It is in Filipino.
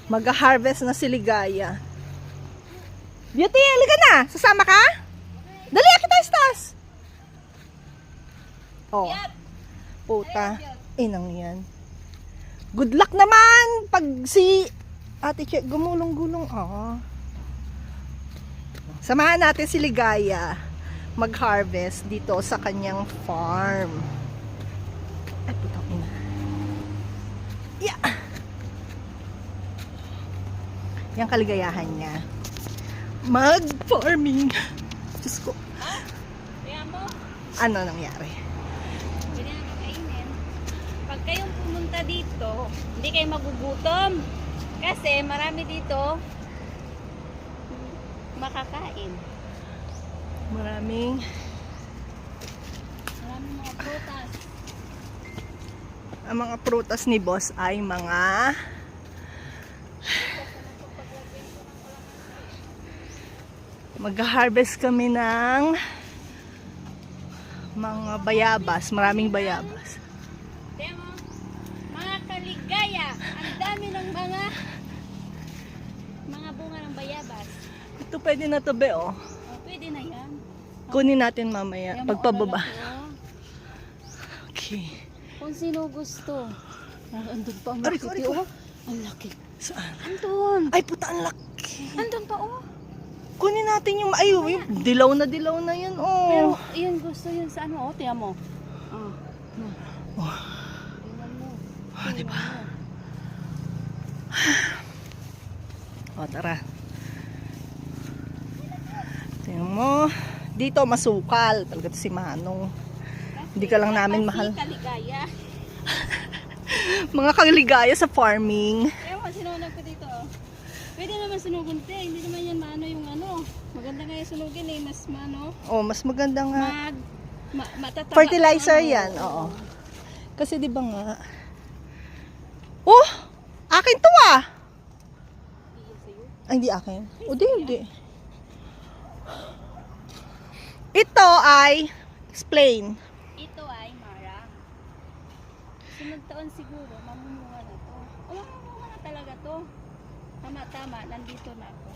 Mag-harvest na si Ligaya. Beauty, halika na! Sasama ka? Dali, kita istas! Oh. Puta. Inang yan. Good luck naman! Pag si Ate Che gumulong-gulong. Oh. Samahan natin si Ligaya mag-harvest dito sa kanyang farm. Ay, putang ina. Yeah! Yung kaligayahan niya. Mag-farming. Diyos ko. Kaya mo, Ano nangyari? pwede na makainin. Pag kayong pumunta dito, hindi kayo magugutom. Kasi marami dito makakain. Maraming Mga prutas. ang mga prutas ni boss ay mga mag-harvest kami ng mga bayabas, maraming bayabas. Kaya mo, mga kaligaya, ang dami ng mga bunga ng bayabas. Ito pwede na to be oh. Oh, pwede na yan. Kunin natin mamaya Kaya mo, pagpababa. oh. Okay. Kung sino gusto. Andun pa ang Aray laki. ko, aray ko. Oh. Ang laki. Saan? Andun. Ay puta, ang laki. Andun pa oh. Kunin natin yung yung dilaw na yan Pero oh. yun gusto yun sa ano. Oh, tiyan mo. Oh. Oh. Tingnan mo. Oh, diba? O, tara. Tingnan mo. Dito masukal. Talaga to si Manong. Hindi ka lang namin mahal. Kaligaya. Mga kaligaya sa farming. Kaya mo, sinunod ko dito oh. Pwede naman sunugin te. Hindi naman yan maano yung ano. Maganda nga yung sunugin eh. Mas maano. Oh, mas maganda nga. Matataba. Fertilizer Ano, yan, oo. Kasi di ba nga. Oh! Akin to ah! Ay, hindi akin. O, hindi. Ito ay explain. Ito ay marang. Sunod taon siguro, mamumunga na to. O mamumunga na talaga to. Tama-tama, nandito na ako.